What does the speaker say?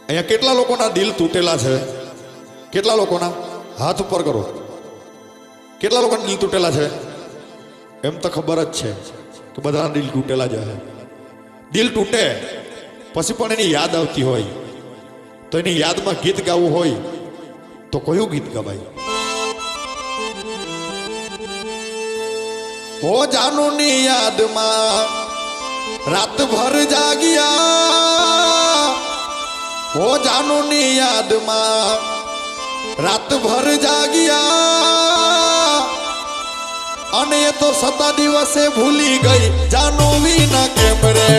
અહીંયા કેટલા લોકોના દિલ તૂટેલા છે? કેટલા લોકોના? હાથ ઉપર કરો. કેટલા લોકોના દિલ તૂટેલા છે? એમ તો ખબર જ છે કે બધાના દિલ તૂટેલા જ હશે. દિલ તૂટે પછી પણ એની યાદ આવતી હોય તો એની યાદમાં ગીત ગાવું હોય તો કયું ગીત ગવાય? હો જાનુની યાદમાં રાત ભર જાગ્યા, હો જાનુની યાદમાં રાત ભર જાગ્યા, અને એ તો 7 દિવસે ભૂલી ગઈ જાનુ વિના કેમ રે